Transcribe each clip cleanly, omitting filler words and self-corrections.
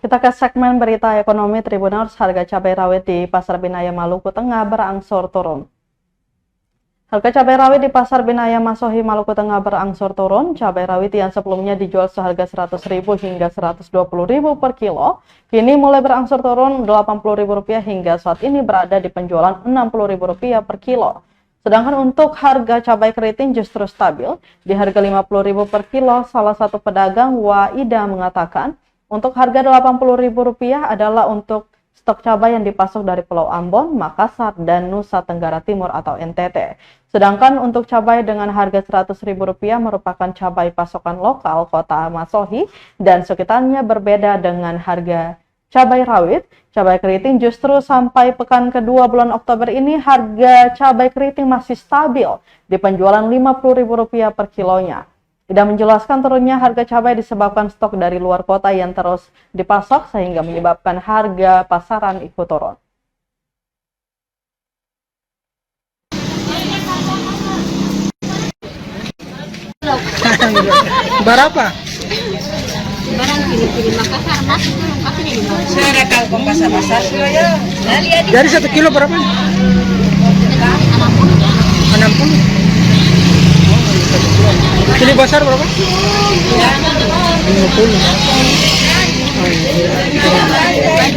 Kita ke segmen berita ekonomi Tribuners. Harga cabai rawit di Pasar Binaya Maluku Tengah berangsur turun. Harga cabai rawit di Pasar Binaya Masohi Maluku Tengah berangsur turun. Cabai rawit yang sebelumnya dijual seharga Rp100.000 hingga Rp120.000 per kilo, kini mulai berangsur turun Rp80.000 hingga saat ini berada di penjualan Rp60.000 per kilo. Sedangkan untuk harga cabai keriting justru stabil di harga Rp50.000 per kilo. Salah satu pedagang Waida mengatakan, untuk harga Rp80.000 adalah untuk stok cabai yang dipasok dari Pulau Ambon, Makassar, dan Nusa Tenggara Timur atau NTT. Sedangkan untuk cabai dengan harga Rp100.000 merupakan cabai pasokan lokal kota Masohi dan sekitarnya. Berbeda dengan harga cabai rawit. Cabai keriting justru sampai pekan kedua bulan Oktober ini harga cabai keriting masih stabil di penjualan Rp50.000 per kilonya. Tidak menjelaskan turunnya harga cabai disebabkan stok dari luar kota yang terus dipasok sehingga menyebabkan harga pasaran ikut turun. Berapa? Barang pilih-pilih Makassar, mas itu kasih di mana? Saya ada kangkung pasar-pasar ya. Jadi 1 kilo berapa? 60. Kilo besar berapa? 50.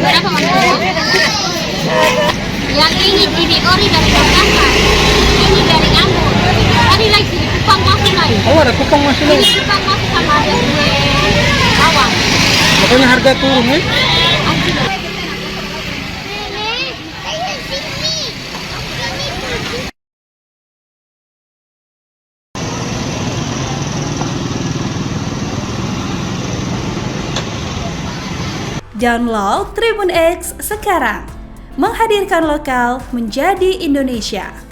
Berapa mas? Yang ini ori dari Makassar, ini dari Ambon. Tadi lagi di Kupang masih naik. Oh, ada kupang masih Ini naik. Kupang masih sama ada bawang. Makanya harga turun ya. Download Tribun X sekarang, menghadirkan lokal menjadi Indonesia.